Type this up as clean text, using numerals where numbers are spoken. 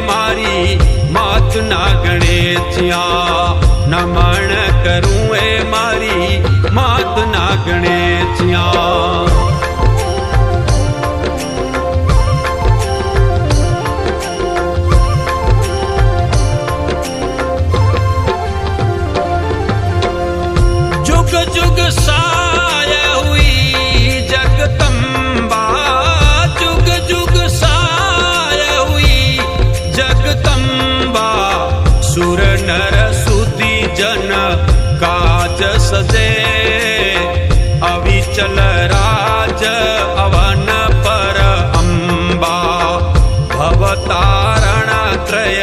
मारी मात ना गणेशिया। नमन करूं ए मारी मात ना गणेशिया। जुग जुग साय हुई जगदम्बा। जुग जुग साय हुई जगदम्बा। सुर नर सुधी जन काज सजे। अविचल राज अवन पर अम्बा। भवतारण त्रय